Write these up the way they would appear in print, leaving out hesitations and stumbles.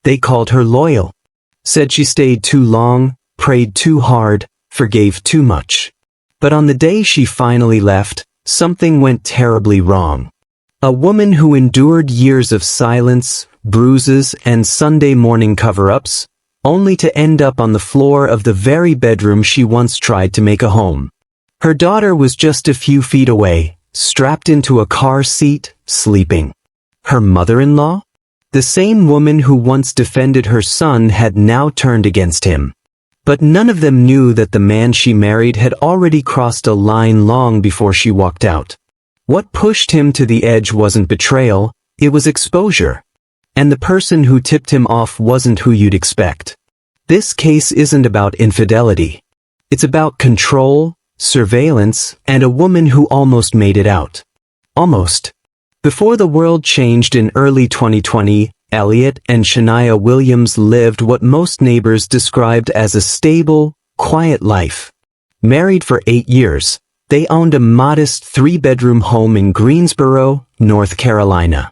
They called her loyal. Said she stayed too long, prayed too hard, forgave too much. But on the day she finally left, something went terribly wrong. A woman who endured years of silence, bruises, and Sunday morning cover-ups, only to end up on the floor of the very bedroom she once tried to make a home. Her daughter was just a few feet away, strapped into a car seat, sleeping. Her mother-in-law? The same woman who once defended her son had now turned against him. But none of them knew that the man she married had already crossed a line long before she walked out. What pushed him to the edge wasn't betrayal, it was exposure. And the person who tipped him off wasn't who you'd expect. This case isn't about infidelity. It's about control, surveillance, and a woman who almost made it out. Almost. Before the world changed in early 2020, Elliot and Shania Williams lived what most neighbors described as a stable, quiet life. Married for 8 years, they owned a modest 3-bedroom home in Greensboro, North Carolina.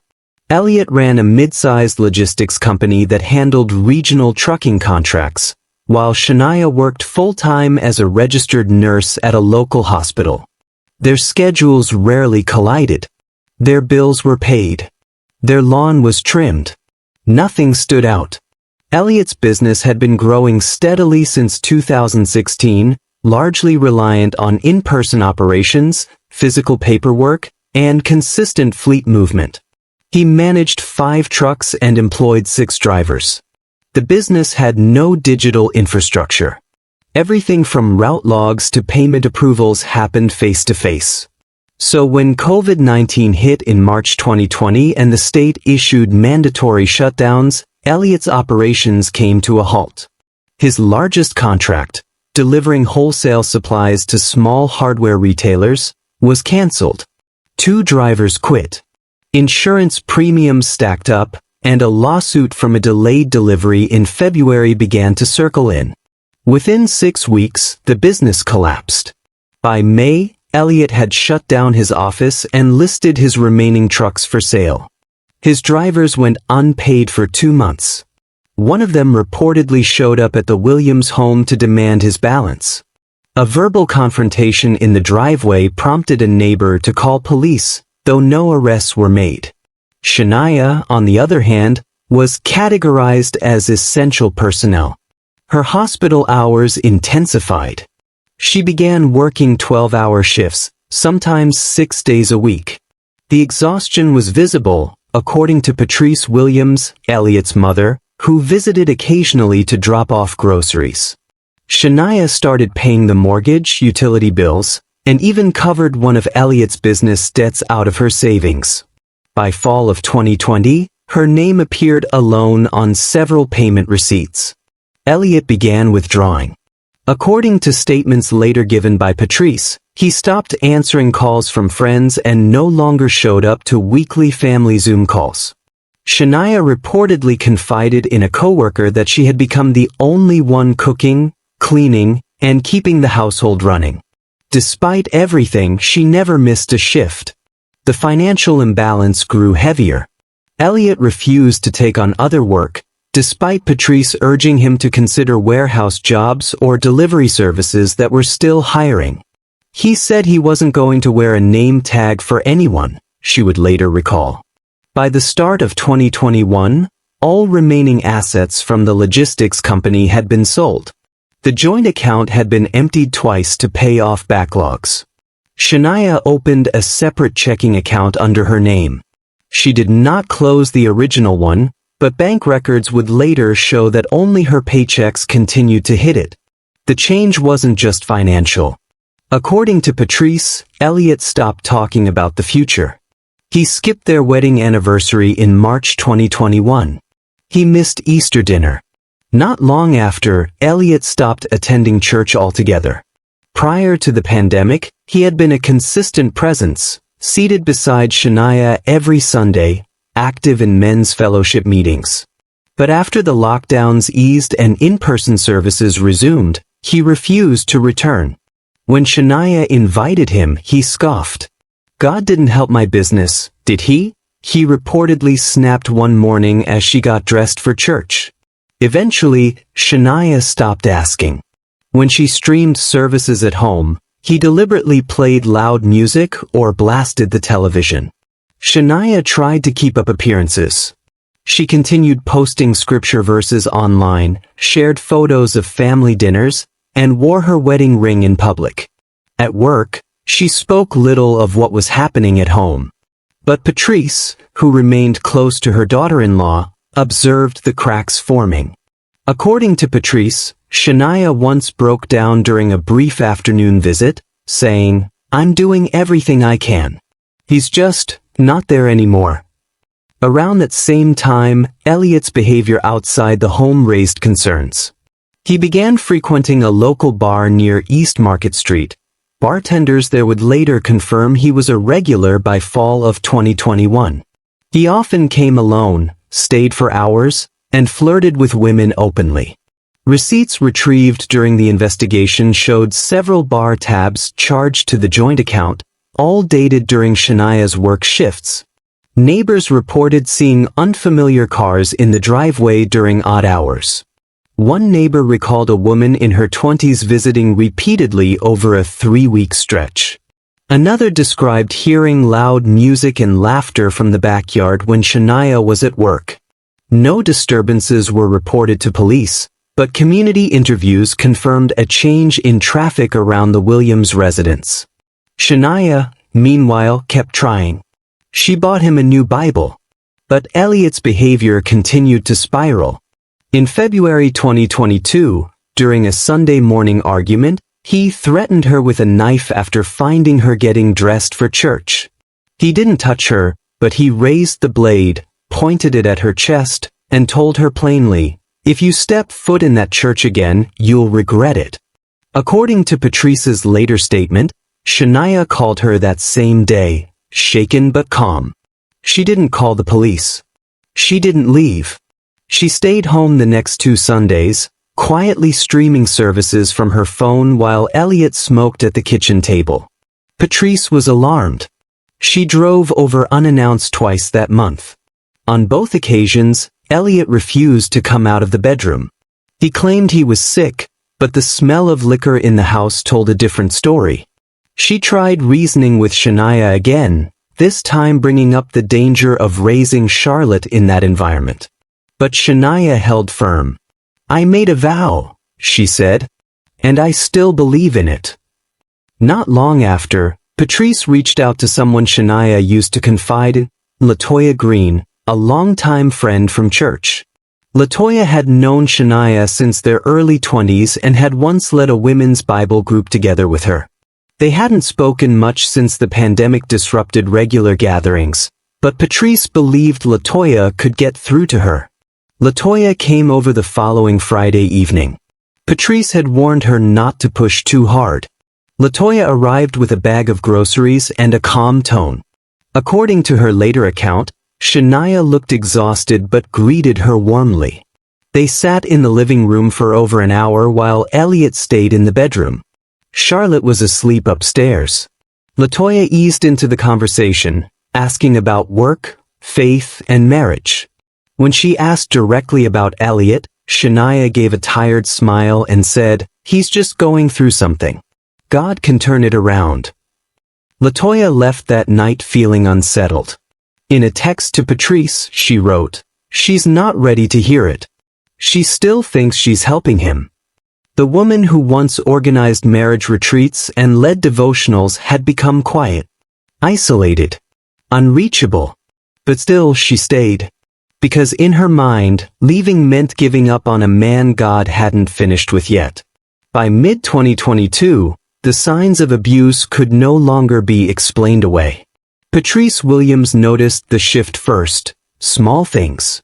Elliot ran a mid-sized logistics company that handled regional trucking contracts, while Shania worked full-time as a registered nurse at a local hospital. Their schedules rarely collided. Their bills were paid. Their lawn was trimmed. Nothing stood out. Elliot's business had been growing steadily since 2016, largely reliant on in-person operations, physical paperwork, and consistent fleet movement. He managed 5 trucks and employed 6 drivers. The business had no digital infrastructure. Everything from route logs to payment approvals happened face-to-face. So when COVID-19 hit in March 2020 and the state issued mandatory shutdowns, Elliot's operations came to a halt. His largest contract, delivering wholesale supplies to small hardware retailers, was canceled. 2 drivers quit. Insurance premiums stacked up, and a lawsuit from a delayed delivery in February began to circle in. Within 6 weeks, the business collapsed. By May, Elliot had shut down his office and listed his remaining trucks for sale. His drivers went unpaid for 2 months. One of them reportedly showed up at the Williams home to demand his balance. A verbal confrontation in the driveway prompted a neighbor to call police, though no arrests were made. Shania, on the other hand, was categorized as essential personnel. Her hospital hours intensified. She began working 12-hour shifts, sometimes 6 days a week. The exhaustion was visible, according to Patrice Williams, Elliot's mother, who visited occasionally to drop off groceries. Shania started paying the mortgage, utility bills, and even covered one of Elliot's business debts out of her savings. By fall of 2020, her name appeared alone on several payment receipts. Elliot began withdrawing. According to statements later given by Patrice, he stopped answering calls from friends and no longer showed up to weekly family Zoom calls. Shania reportedly confided in a coworker that she had become the only one cooking, cleaning, and keeping the household running. Despite everything, she never missed a shift. The financial imbalance grew heavier. Elliot refused to take on other work, despite Patrice urging him to consider warehouse jobs or delivery services that were still hiring. He said he wasn't going to wear a name tag for anyone, she would later recall. By the start of 2021, all remaining assets from the logistics company had been sold. The joint account had been emptied twice to pay off backlogs. Shania opened a separate checking account under her name. She did not close the original one, but bank records would later show that only her paychecks continued to hit it. The change wasn't just financial. According to Patrice, Elliot stopped talking about the future. He skipped their wedding anniversary in March 2021. He missed Easter dinner. Not long after, Elliot stopped attending church altogether. Prior to the pandemic, he had been a consistent presence, seated beside Shania every Sunday, active in men's fellowship meetings. But after the lockdowns eased and in-person services resumed, he refused to return. When Shania invited him, he scoffed. "God didn't help my business, did he? he reportedly snapped one morning as she got dressed for church. Eventually, Shania stopped asking. When she streamed services at home, he deliberately played loud music or blasted the television. Shania tried to keep up appearances. She continued posting scripture verses online, shared photos of family dinners, and wore her wedding ring in public. At work, she spoke little of what was happening at home. But Patrice, who remained close to her daughter-in-law, observed the cracks forming. According to Patrice, Shania once broke down during a brief afternoon visit, saying, "I'm doing everything I can. He's just not there anymore." Around that same time, Elliot's behavior outside the home raised concerns. He began frequenting a local bar near East Market Street. Bartenders there would later confirm he was a regular by fall of 2021. He often came alone, stayed for hours, and flirted with women openly. Receipts retrieved during the investigation showed several bar tabs charged to the joint account, all dated during Shania's work shifts. Neighbors reported seeing unfamiliar cars in the driveway during odd hours. One neighbor recalled a woman in her 20s visiting repeatedly over a 3-week stretch. Another described hearing loud music and laughter from the backyard when Shania was at work. No disturbances were reported to police, but community interviews confirmed a change in traffic around the Williams residence. Shania, meanwhile, kept trying. She bought him a new Bible. But Elliot's behavior continued to spiral. In February 2022, during a Sunday morning argument, he threatened her with a knife after finding her getting dressed for church. He didn't touch her, but he raised the blade, pointed it at her chest, and told her plainly, "If you step foot in that church again, you'll regret it." According to Patrice's later statement, Shania called her that same day, shaken but calm. She didn't call the police. She didn't leave. She stayed home the next 2 Sundays, quietly streaming services from her phone while Elliot smoked at the kitchen table. Patrice was alarmed. She drove over unannounced twice that month. On both occasions, Elliot refused to come out of the bedroom. He claimed he was sick, but the smell of liquor in the house told a different story. She tried reasoning with Shania again, this time bringing up the danger of raising Charlotte in that environment. But Shania held firm. "I made a vow," she said, "and I still believe in it." Not long after, Patrice reached out to someone Shania used to confide in, LaToya Green, a longtime friend from church. LaToya had known Shania since their early 20s and had once led a women's Bible group together with her. They hadn't spoken much since the pandemic disrupted regular gatherings, but Patrice believed LaToya could get through to her. LaToya came over the following Friday evening. Patrice had warned her not to push too hard. LaToya arrived with a bag of groceries and a calm tone. According to her later account, Shania looked exhausted but greeted her warmly. They sat in the living room for over an hour while Elliot stayed in the bedroom. Charlotte was asleep upstairs. LaToya eased into the conversation, asking about work, faith, and marriage. When she asked directly about Elliot, Shania gave a tired smile and said, "He's just going through something. God can turn it around." LaToya left that night feeling unsettled. In a text to Patrice, she wrote, "She's not ready to hear it. She still thinks she's helping him." The woman who once organized marriage retreats and led devotionals had become quiet, isolated, unreachable. But still she stayed. Because in her mind, leaving meant giving up on a man God hadn't finished with yet. By mid-2022, the signs of abuse could no longer be explained away. Patrice Williams noticed the shift first, small things.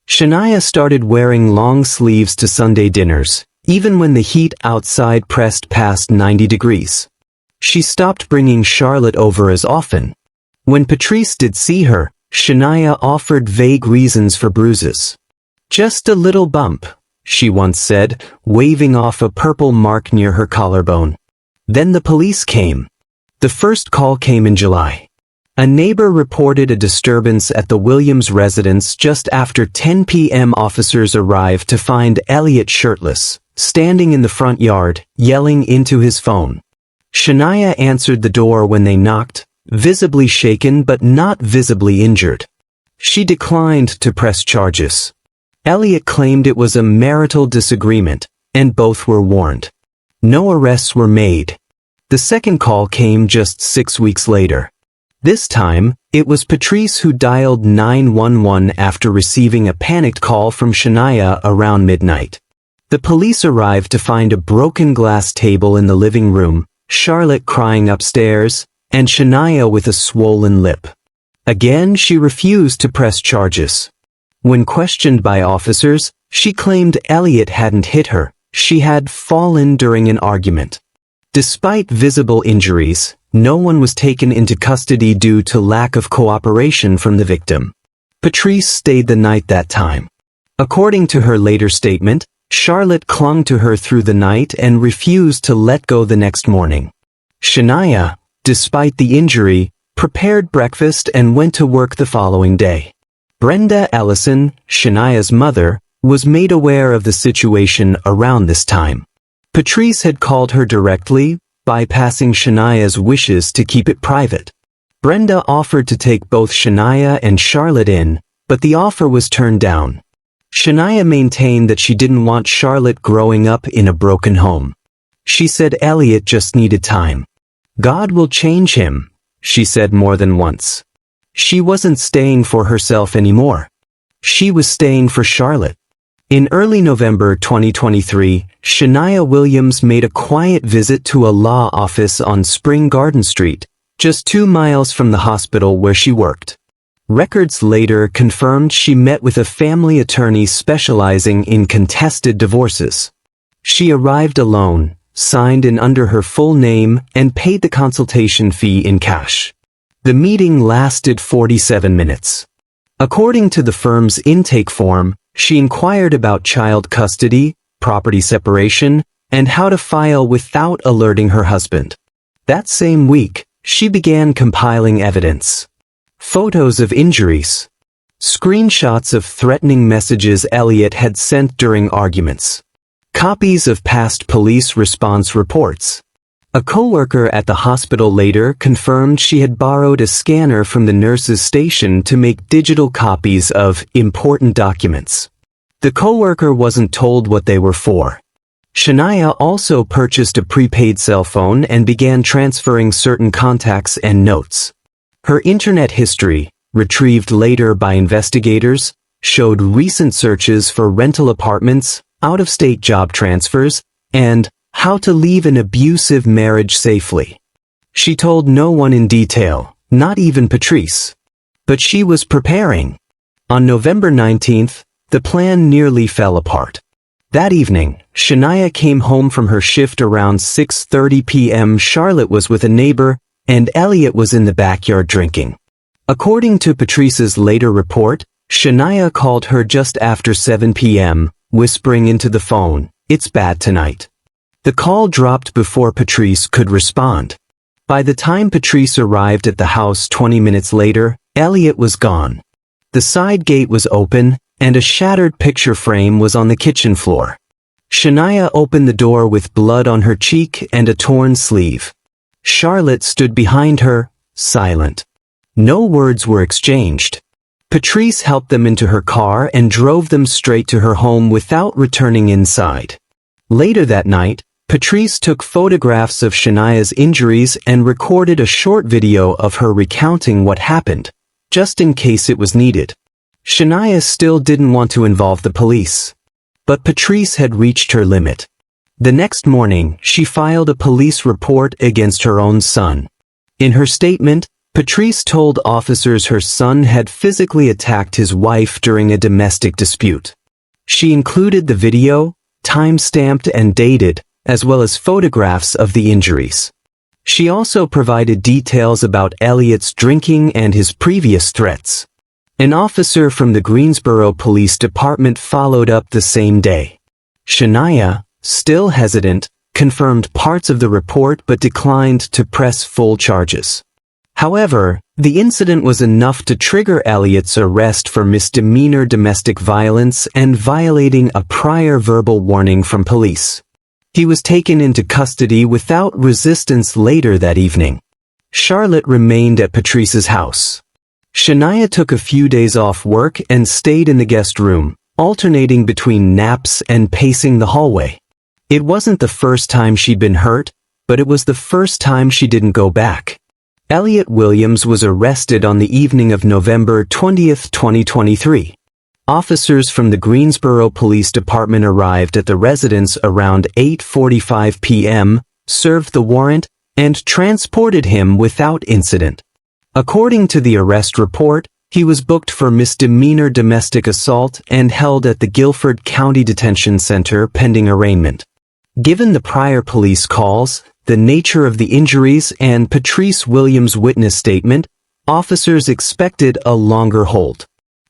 Shania started wearing long sleeves to Sunday dinners, even when the heat outside pressed past 90 degrees. She stopped bringing Charlotte over as often. When Patrice did see her, Shania offered vague reasons for bruises. "Just a little bump," she once said, waving off a purple mark near her collarbone. Then the police came. The first call came in July. A neighbor reported a disturbance at the Williams residence just after 10 p.m. Officers arrived to find Elliot shirtless, standing in the front yard, yelling into his phone. Shania answered the door when they knocked, visibly shaken but not visibly injured. She declined to press charges. Elliot claimed it was a marital disagreement, and both were warned. No arrests were made. The second call came just 6 weeks later. This time, it was Patrice who dialed 911 after receiving a panicked call from Shania around midnight. The police arrived to find a broken glass table in the living room, Charlotte crying upstairs, and Shania with a swollen lip. Again, she refused to press charges. When questioned by officers, she claimed Elliot hadn't hit her, she had fallen during an argument. Despite visible injuries, no one was taken into custody due to lack of cooperation from the victim. Patrice stayed the night that time. According to her later statement, Charlotte clung to her through the night and refused to let go the next morning. Shania, despite the injury, prepared breakfast and went to work the following day. Brenda Ellison, Shania's mother, was made aware of the situation around this time. Patrice had called her directly, bypassing Shania's wishes to keep it private. Brenda offered to take both Shania and Charlotte in, but the offer was turned down. Shania maintained that she didn't want Charlotte growing up in a broken home. She said Elliot just needed time. God will change him, she said more than once. She wasn't staying for herself anymore. She was staying for Charlotte. In early November 2023, Shania Williams made a quiet visit to a law office on Spring Garden Street, just 2 miles from the hospital where she worked. Records later confirmed she met with a family attorney specializing in contested divorces. She arrived alone, signed in under her full name, and paid the consultation fee in cash. The meeting lasted 47 minutes. According to the firm's intake form, she inquired about child custody, property separation, and how to file without alerting her husband. That same week, she began compiling evidence. Photos of injuries. Screenshots of threatening messages Elliot had sent during arguments. Copies of past police response reports. A coworker at the hospital later confirmed she had borrowed a scanner from the nurse's station to make digital copies of important documents. The coworker wasn't told what they were for. Shania also purchased a prepaid cell phone and began transferring certain contacts and notes. Her internet history, retrieved later by investigators, showed recent searches for rental apartments, out-of-state job transfers, and how to leave an abusive marriage safely. She told no one in detail, not even Patrice. But she was preparing. On November 19th, the plan nearly fell apart. That evening, Shania came home from her shift around 6:30 p.m. Charlotte was with a neighbor, and Elliot was in the backyard drinking. According to Patrice's later report, Shania called her just after 7 p.m., whispering into the phone, "It's bad tonight." The call dropped before Patrice could respond. By the time Patrice arrived at the house 20 minutes later, Elliot was gone. The side gate was open, and a shattered picture frame was on the kitchen floor. Shania opened the door with blood on her cheek and a torn sleeve. Charlotte stood behind her, silent. No words were exchanged. Patrice helped them into her car and drove them straight to her home without returning inside. Later that night, Patrice took photographs of Shania's injuries and recorded a short video of her recounting what happened, just in case it was needed. Shania still didn't want to involve the police. But Patrice had reached her limit. The next morning, she filed a police report against her own son. In her statement, Patrice told officers her son had physically attacked his wife during a domestic dispute. She included the video, time-stamped and dated, as well as photographs of the injuries. She also provided details about Elliot's drinking and his previous threats. An officer from the Greensboro Police Department followed up the same day. Shania, still hesitant, confirmed parts of the report but declined to press full charges. However, The incident was enough to trigger Elliot's arrest for misdemeanor domestic violence and violating a prior verbal warning from police. He was taken into custody without resistance later that evening. Charlotte remained at Patrice's house. Shania took a few days off work and stayed in the guest room, alternating between naps and pacing the hallway. It wasn't the first time she'd been hurt, but it was the first time she didn't go back. Elliot Williams was arrested on the evening of November 20, 2023. Officers from the Greensboro Police Department arrived at the residence around 8:45 p.m., served the warrant, and transported him without incident. According to the arrest report, he was booked for misdemeanor domestic assault and held at the Guilford County Detention Center pending arraignment. Given the prior police calls, the nature of the injuries, and Patrice Williams' witness statement, officers expected a longer hold.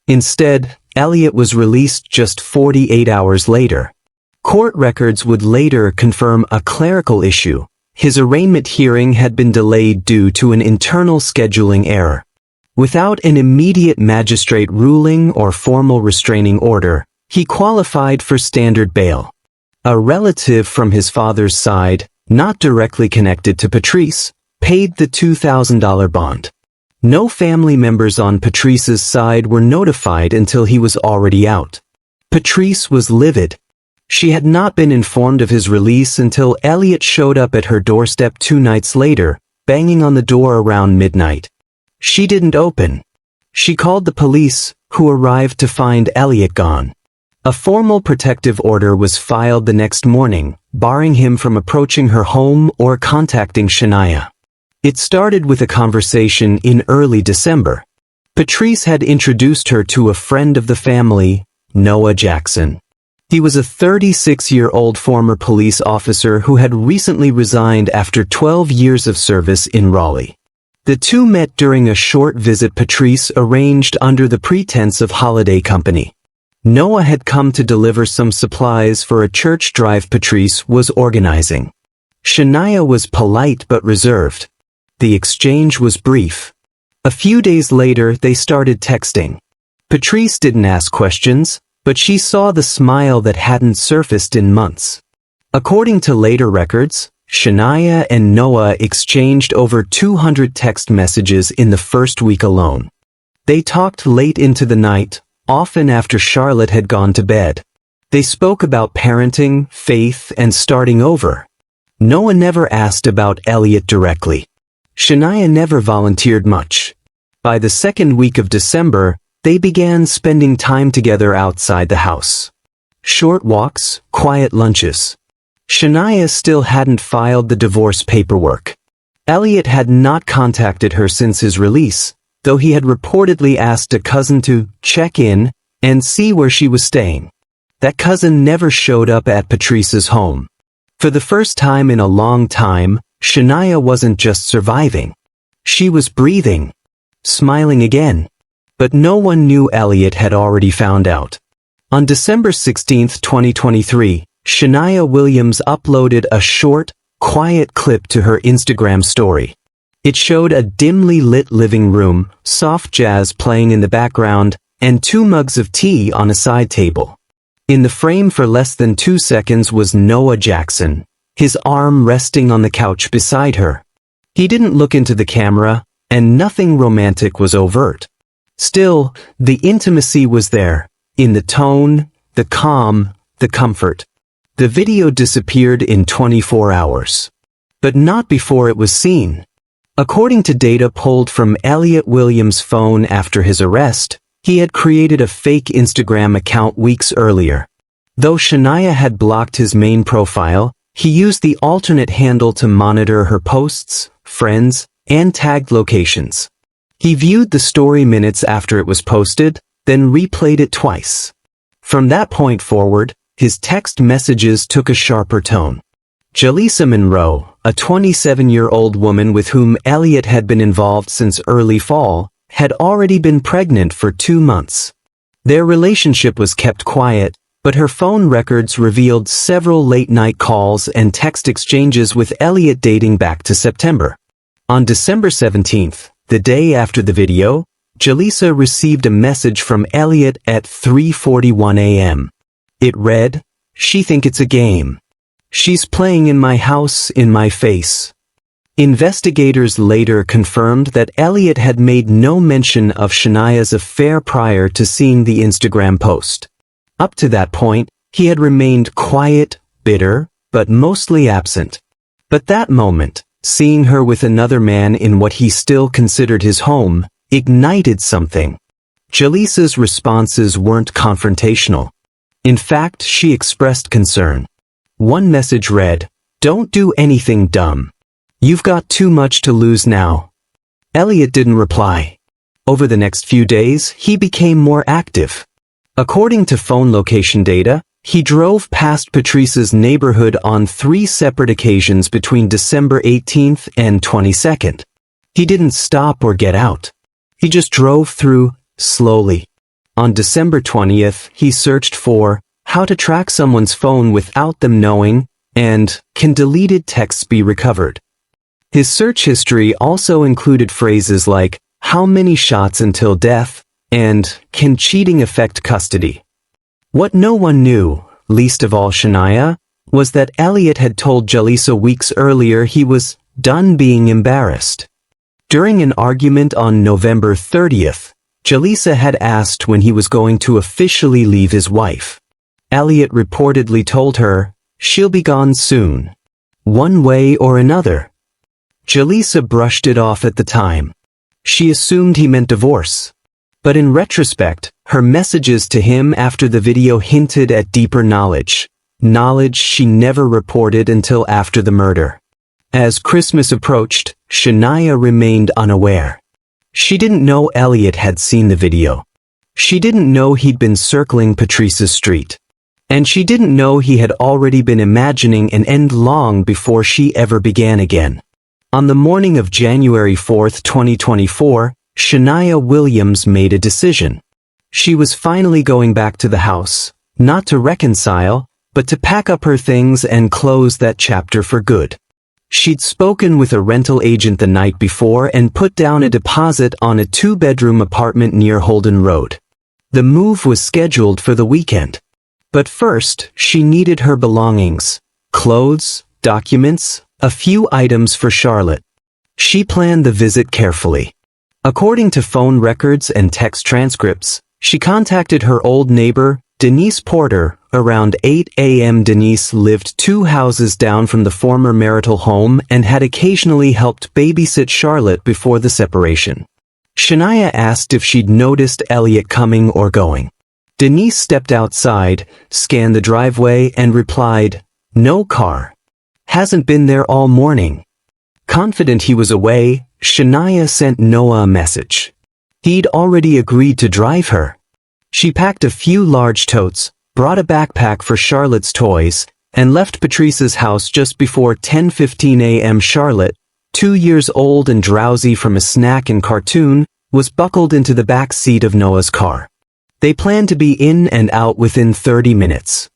Instead, Elliot was released just 48 hours later. Court records would later confirm a clerical issue. His arraignment hearing had been delayed due to an internal scheduling error. Without an immediate magistrate ruling or formal restraining order, he qualified for standard bail. A relative from his father's side, not directly connected to Patrice, paid the $2,000 bond. No family members on Patrice's side were notified until he was already out. Patrice was livid. She had not been informed of his release until Elliot showed up at her doorstep 2 nights later, banging on the door around midnight. She didn't open. She called the police, who arrived to find Elliot gone. A formal protective order was filed the next morning, barring him from approaching her home or contacting Shania. It started with a conversation in early December. Patrice had introduced her to a friend of the family, Noah Jackson. He was a 36-year-old former police officer who had recently resigned after 12 years of service in Raleigh. The two met during a short visit Patrice arranged under the pretense of holiday company. Noah had come to deliver some supplies for a church drive Patrice was organizing. Shania was polite but reserved. The exchange was brief. A few days later, they started texting. Patrice didn't ask questions, but she saw the smile that hadn't surfaced in months. According to later records, Shania and Noah exchanged over 200 text messages in the first week alone. They talked late into the night, often after Charlotte had gone to bed. They spoke about parenting, faith, and starting over. Noah never asked about Elliot directly. Shania never volunteered much. By the second week of December, they began spending time together outside the house. Short walks, quiet lunches. Shania still hadn't filed the divorce paperwork. Elliot had not contacted her since his release, though he had reportedly asked a cousin to check in and see where she was staying. That cousin never showed up at Patrice's home. For the first time in a long time, Shania wasn't just surviving. She was breathing, smiling again. But no one knew Elliot had already found out. On December 16, 2023, Shania Williams uploaded a short, quiet clip to her Instagram story. It showed a dimly lit living room, soft jazz playing in the background, and 2 mugs of tea on a side table. In the frame for less than 2 seconds was Noah Jackson, his arm resting on the couch beside her. He didn't look into the camera, and nothing romantic was overt. Still, the intimacy was there, in the tone, the calm, the comfort. The video disappeared in 24 hours. But not before it was seen. According to data pulled from Elliot Williams' phone after his arrest, he had created a fake Instagram account weeks earlier. Though Shania had blocked his main profile, he used the alternate handle to monitor her posts, friends, and tagged locations. He viewed the story minutes after it was posted, then replayed it twice. From that point forward, his text messages took a sharper tone. Jaleesa Monroe, a 27-year-old woman with whom Elliot had been involved since early fall, had already been pregnant for 2 months. Their relationship was kept quiet, but her phone records revealed several late-night calls and text exchanges with Elliot dating back to September. On December 17th, The day after the video, Jaleesa received a message from Elliot at 3:41 a.m. It read, "She think it's a game. She's playing in my house, in my face." Investigators later confirmed that Elliot had made no mention of Shania's affair prior to seeing the Instagram post. Up to that point, he had remained quiet, bitter, but mostly absent. But that moment, seeing her with another man in what he still considered his home, ignited something. Jaleesa's responses weren't confrontational. In fact, she expressed concern. One message read, "Don't do anything dumb. You've got too much to lose now." Elliot didn't reply. Over the next few days, he became more active. According to phone location data, he drove past Patrice's neighborhood on 3 separate occasions between December 18th and 22nd. He didn't stop or get out. He just drove through, slowly. On December 20th, he searched for "how to track someone's phone without them knowing" and "can deleted texts be recovered?" His search history also included phrases like "how many shots until death" and "can cheating affect custody?" What no one knew, least of all Shania, was that Elliot had told Jaleesa weeks earlier he was done being embarrassed. During an argument on November 30th, Jaleesa had asked when he was going to officially leave his wife. Elliot reportedly told her, "She'll be gone soon. One way or another." Jaleesa brushed it off at the time. She assumed he meant divorce. But in retrospect, her messages to him after the video hinted at deeper knowledge she never reported until after the murder. As Christmas approached, Shania remained unaware. She didn't know Elliot had seen the video. She didn't know he'd been circling Patrice's street. And she didn't know he had already been imagining an end long before she ever began again. On the morning of January 4th, 2024, Shania Williams made a decision. She was finally going back to the house, not to reconcile, but to pack up her things and close that chapter for good. She'd spoken with a rental agent the night before and put down a deposit on a 2-bedroom apartment near Holden Road. The move was scheduled for the weekend. But first, she needed her belongings: clothes, documents, a few items for Charlotte. She planned the visit carefully. According to phone records and text transcripts, she contacted her old neighbor, Denise Porter, around 8 a.m. Denise lived 2 houses down from the former marital home and had occasionally helped babysit Charlotte before the separation. Shania asked if she'd noticed Elliot coming or going. Denise stepped outside, scanned the driveway, and replied, "No car. Hasn't been there all morning." Confident he was away, Shania sent Noah a message. He'd already agreed to drive her. She packed a few large totes, brought a backpack for Charlotte's toys, and left Patrice's house just before 10:15 a.m. Charlotte, 2 years old and drowsy from a snack and cartoon, was buckled into the back seat of Noah's car. They planned to be in and out within 30 minutes.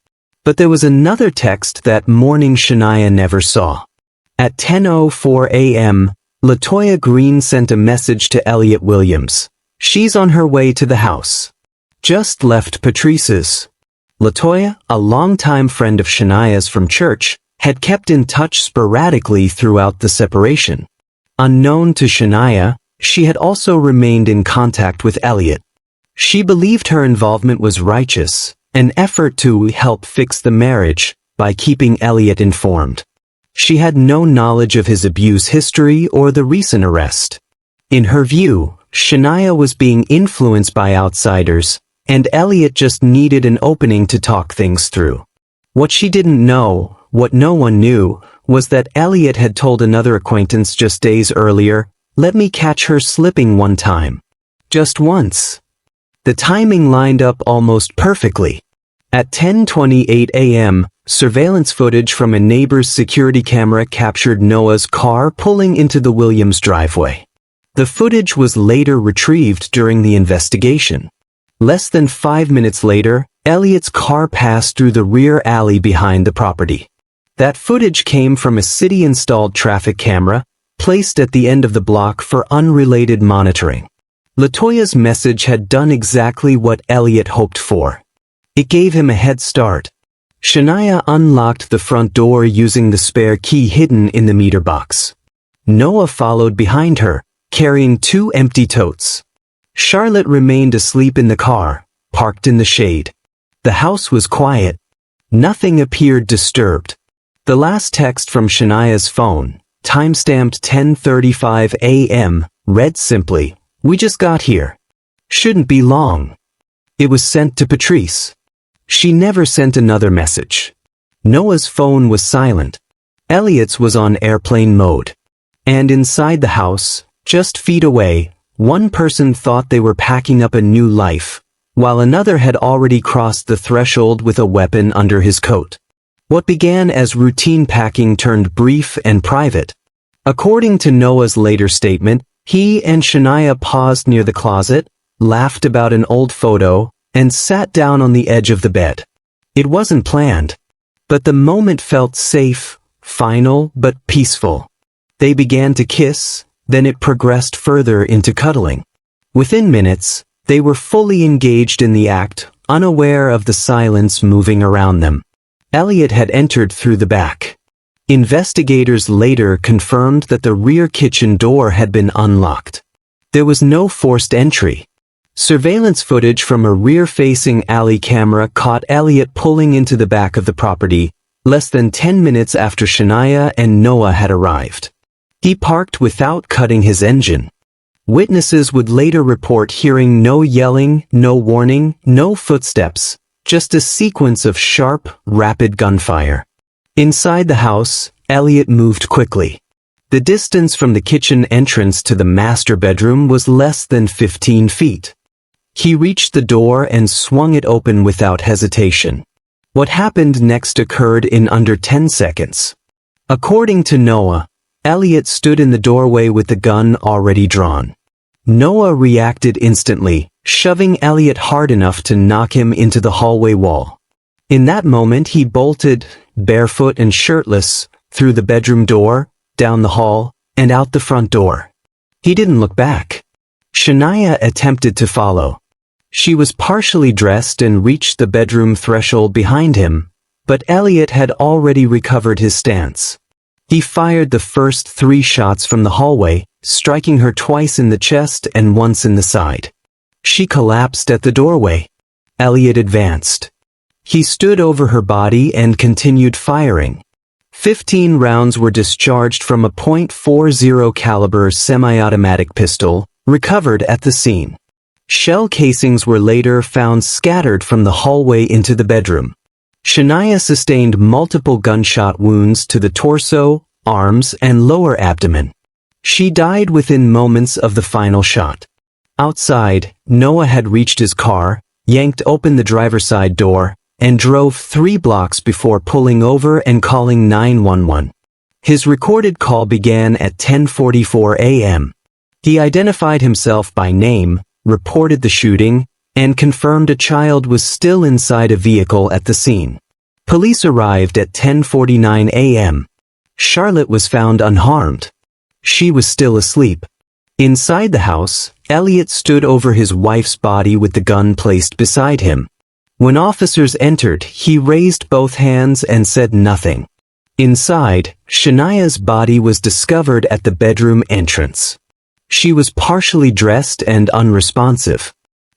But there was another text that morning Shania never saw. At 10:04 a.m., LaToya Green sent a message to Elliot Williams. "She's on her way to the house. Just left Patrice's." LaToya, a longtime friend of Shania's from church, had kept in touch sporadically throughout the separation. Unknown to Shania, she had also remained in contact with Elliot. She believed her involvement was righteous, an effort to help fix the marriage by keeping Elliot informed. She had no knowledge of his abuse history or the recent arrest. In her view, Shania was being influenced by outsiders, and Elliot just needed an opening to talk things through. What she didn't know, what no one knew, was that Elliot had told another acquaintance just days earlier, "Let me catch her slipping one time." Just once. The timing lined up almost perfectly. At 10:28 a.m., surveillance footage from a neighbor's security camera captured Noah's car pulling into the Williams driveway. The footage was later retrieved during the investigation. Less than 5 minutes later, Elliot's car passed through the rear alley behind the property. That footage came from a city-installed traffic camera, placed at the end of the block for unrelated monitoring. LaToya's message had done exactly what Elliot hoped for. It gave him a head start. Shania unlocked the front door using the spare key hidden in the meter box. Noah followed behind her, carrying 2 empty totes. Charlotte remained asleep in the car, parked in the shade. The house was quiet. Nothing appeared disturbed. The last text from Shania's phone, timestamped 10:35 a.m., read simply, "We just got here. Shouldn't be long." It was sent to Patrice. She never sent another message. Noah's phone was silent. Elliot's was on airplane mode. And inside the house, just feet away, one person thought they were packing up a new life, while another had already crossed the threshold with a weapon under his coat. What began as routine packing turned brief and private. According to Noah's later statement, he and Shania paused near the closet, laughed about an old photo, and sat down on the edge of the bed. It wasn't planned, but the moment felt safe, final, but peaceful. They began to kiss, then it progressed further into cuddling. Within minutes, they were fully engaged in the act, unaware of the silence moving around them. Elliot had entered through the back. Investigators later confirmed that the rear kitchen door had been unlocked. There was no forced entry. Surveillance footage from a rear-facing alley camera caught Elliot pulling into the back of the property, less than 10 minutes after Shania and Noah had arrived. He parked without cutting his engine. Witnesses would later report hearing no yelling, no warning, no footsteps, just a sequence of sharp, rapid gunfire. Inside the house, Elliot moved quickly. The distance from the kitchen entrance to the master bedroom was less than 15 feet. He reached the door and swung it open without hesitation. What happened next occurred in under 10 seconds. According to Noah, Elliot stood in the doorway with the gun already drawn. Noah reacted instantly, shoving Elliot hard enough to knock him into the hallway wall. In that moment he bolted, barefoot and shirtless, through the bedroom door, down the hall, and out the front door. He didn't look back. Shania attempted to follow. She was partially dressed and reached the bedroom threshold behind him, but Elliot had already recovered his stance. He fired the first 3 shots from the hallway, striking her twice in the chest and once in the side. She collapsed at the doorway. Elliot advanced. He stood over her body and continued firing. 15 rounds were discharged from a .40 caliber semi-automatic pistol, recovered at the scene. Shell casings were later found scattered from the hallway into the bedroom. Shania sustained multiple gunshot wounds to the torso, arms, and lower abdomen. She died within moments of the final shot. Outside, Noah had reached his car, yanked open the driver's side door, and drove 3 blocks before pulling over and calling 911. His recorded call began at 10:44 a.m. He identified himself by name, reported the shooting, and confirmed a child was still inside a vehicle at the scene. Police arrived at 10:49 a.m. Charlotte was found unharmed. She was still asleep. Inside the house, Elliot stood over his wife's body with the gun placed beside him. When officers entered, he raised both hands and said nothing. Inside, Shania's body was discovered at the bedroom entrance. She was partially dressed and unresponsive.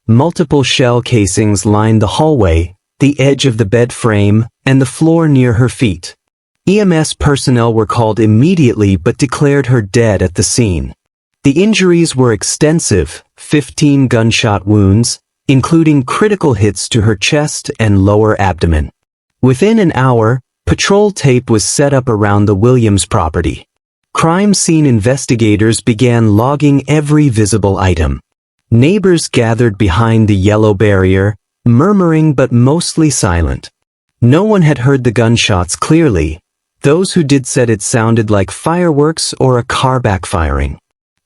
Multiple shell casings lined the hallway, the edge of the bed frame, and the floor near her feet. EMS personnel were called immediately but declared her dead at the scene. The injuries were extensive, 15 gunshot wounds, including critical hits to her chest and lower abdomen. Within an hour, patrol tape was set up around the Williams property. Crime scene investigators began logging every visible item. Neighbors gathered behind the yellow barrier, murmuring but mostly silent. No one had heard the gunshots clearly. Those who did said it sounded like fireworks or a car backfiring.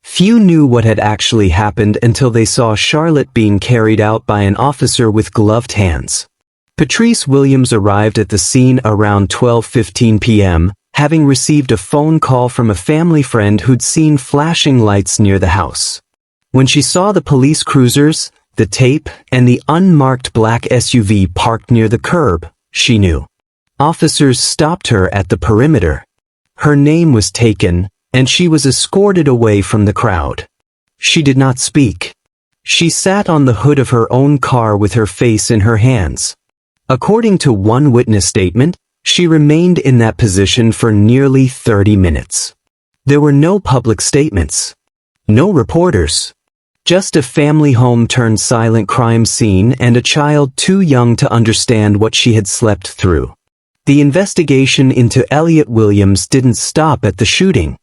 Few knew what had actually happened until they saw Charlotte being carried out by an officer with gloved hands. Patrice Williams arrived at the scene around 12:15 p.m., having received a phone call from a family friend who'd seen flashing lights near the house. When she saw the police cruisers, the tape, and the unmarked black SUV parked near the curb, she knew. Officers stopped her at the perimeter. Her name was taken, and she was escorted away from the crowd. She did not speak. She sat on the hood of her own car with her face in her hands. According to one witness statement, she remained in that position for nearly 30 minutes. There were no public statements. No reporters. Just a family home turned silent crime scene and a child too young to understand what she had slept through. The investigation into Elliot Williams didn't stop at the shooting.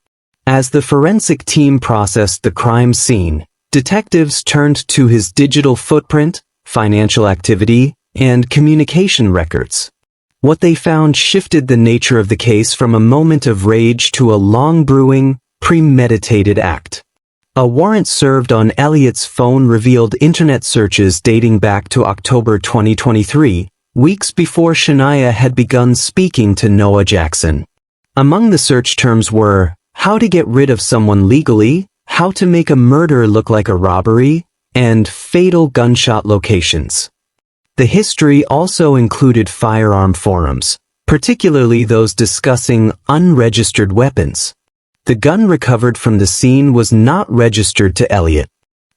As the forensic team processed the crime scene, detectives turned to his digital footprint, financial activity, and communication records. What they found shifted the nature of the case from a moment of rage to a long-brewing, premeditated act. A warrant served on Elliot's phone revealed internet searches dating back to October 2023, weeks before Shania had begun speaking to Noah Jackson. Among the search terms were, how to get rid of someone legally, how to make a murder look like a robbery, and fatal gunshot locations. The history also included firearm forums, particularly those discussing unregistered weapons. The gun recovered from the scene was not registered to Elliot.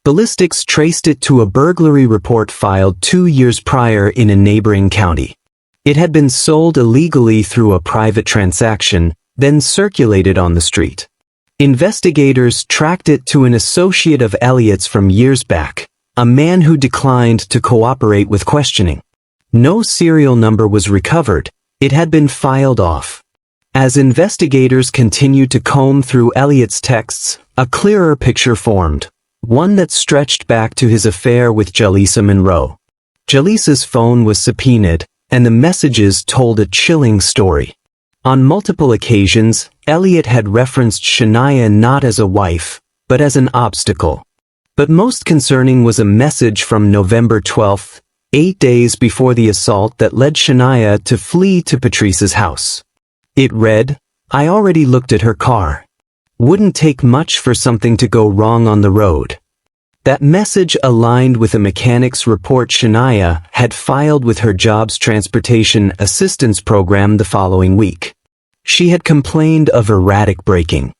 Ballistics traced it to a burglary report filed 2 years prior in a neighboring county. It had been sold illegally through a private transaction, then circulated on the street. Investigators tracked it to an associate of Elliot's from years back, a man who declined to cooperate with questioning. No serial number was recovered. It had been filed off. As investigators continued to comb through Elliot's texts, a clearer picture formed, one that stretched back to his affair with Jalisa Monroe. Jalisa's phone was subpoenaed, and the messages told a chilling story. On multiple occasions, Elliot had referenced Shania not as a wife, but as an obstacle. But most concerning was a message from November 12, 8 days before the assault that led Shania to flee to Patrice's house. It read, I already looked at her car. Wouldn't take much for something to go wrong on the road. That message aligned with a mechanic's report Shania had filed with her job's transportation assistance program the following week. She had complained of erratic braking.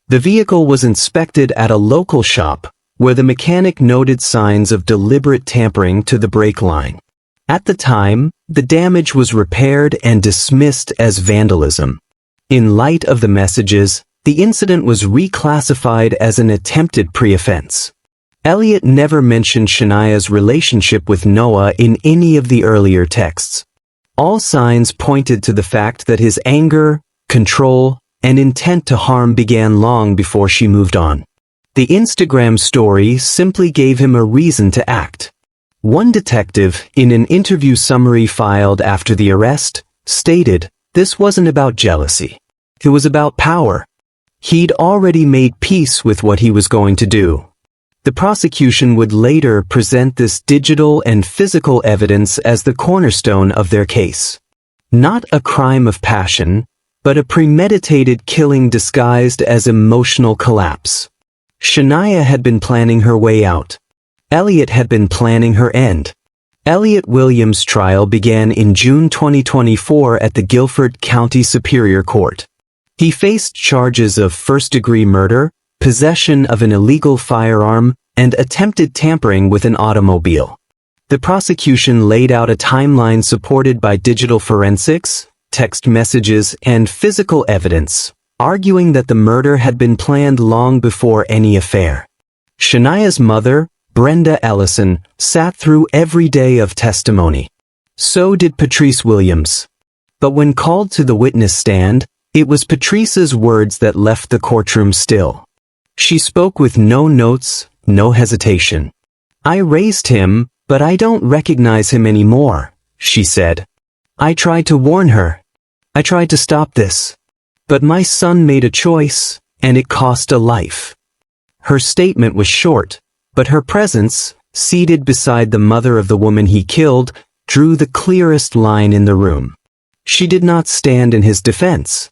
The vehicle was inspected at a local shop, where the mechanic noted signs of deliberate tampering to the brake line. At the time, the damage was repaired and dismissed as vandalism. In light of the messages, the incident was reclassified as an attempted pre-offense. Elliot never mentioned Shania's relationship with Noah in any of the earlier texts. All signs pointed to the fact that his anger, control, and intent to harm began long before she moved on. The Instagram story simply gave him a reason to act. One detective, in an interview summary filed after the arrest, stated, this wasn't about jealousy. It was about power. He'd already made peace with what he was going to do. The prosecution would later present this digital and physical evidence as the cornerstone of their case. Not a crime of passion, but a premeditated killing disguised as emotional collapse. Shania had been planning her way out. Elliot had been planning her end. Elliot Williams' trial began in June 2024 at the Guilford County Superior Court. He faced charges of first-degree murder, possession of an illegal firearm, and attempted tampering with an automobile. The prosecution laid out a timeline supported by digital forensics, text messages, and physical evidence, arguing that the murder had been planned long before any affair. Shania's mother, Brenda Ellison, sat through every day of testimony. So did Patrice Williams. But when called to the witness stand, it was Patrice's words that left the courtroom still. She spoke with no notes, no hesitation. I raised him, but I don't recognize him anymore, she said. I tried to warn her. I tried to stop this. But my son made a choice, and it cost a life. Her statement was short, but her presence, seated beside the mother of the woman he killed, drew the clearest line in the room. She did not stand in his defense.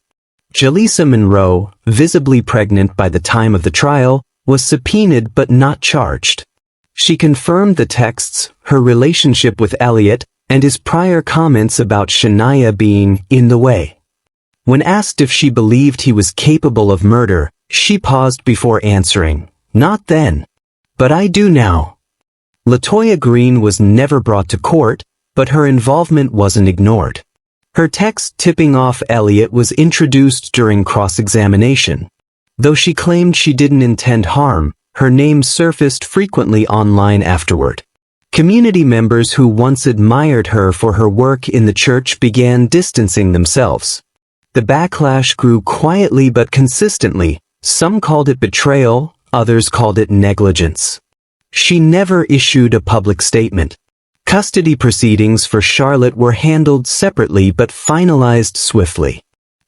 Jaleesa Monroe, visibly pregnant by the time of the trial, was subpoenaed but not charged. She confirmed the texts, her relationship with Elliot, and his prior comments about Shania being in the way. When asked if she believed he was capable of murder, she paused before answering, "Not then. But I do now." LaToya Green was never brought to court, but her involvement wasn't ignored. Her text tipping off Elliot was introduced during cross-examination. Though she claimed she didn't intend harm, her name surfaced frequently online afterward. Community members who once admired her for her work in the church began distancing themselves. The backlash grew quietly but consistently. Some called it betrayal, others called it negligence. She never issued a public statement. Custody proceedings for Charlotte were handled separately but finalized swiftly.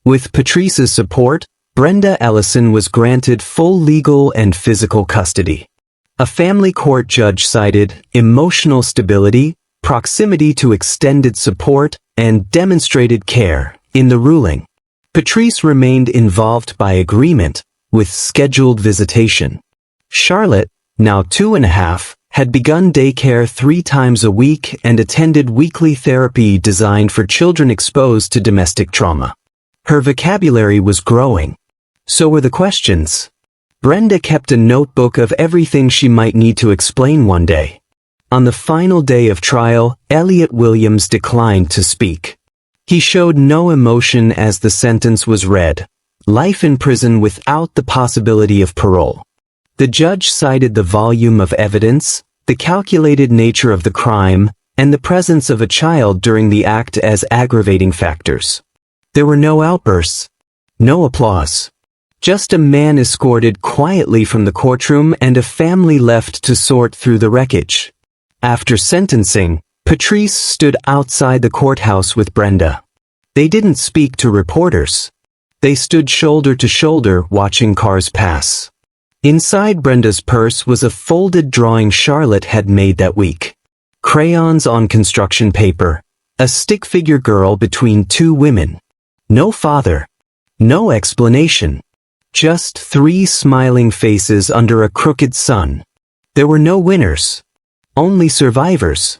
With Patrice's support, Brenda Ellison was granted full legal and physical custody. A family court judge cited emotional stability, proximity to extended support, and demonstrated care in the ruling. Patrice remained involved by agreement, with scheduled visitation. Charlotte, now 2.5, had begun daycare 3 times a week and attended weekly therapy designed for children exposed to domestic trauma. Her vocabulary was growing. So were the questions. Brenda kept a notebook of everything she might need to explain one day. On the final day of trial, Elliot Williams declined to speak. He showed no emotion as the sentence was read: life in prison without the possibility of parole. The judge cited the volume of evidence, the calculated nature of the crime, and the presence of a child during the act as aggravating factors. There were no outbursts, no applause. Just a man escorted quietly from the courtroom and a family left to sort through the wreckage. After sentencing, Patrice stood outside the courthouse with Brenda. They didn't speak to reporters. They stood shoulder to shoulder watching cars pass. Inside Brenda's purse was a folded drawing Charlotte had made that week. Crayons on construction paper, a stick figure girl between 2 women. No father. No explanation. Just 3 smiling faces under a crooked sun. There were no winners. Only survivors.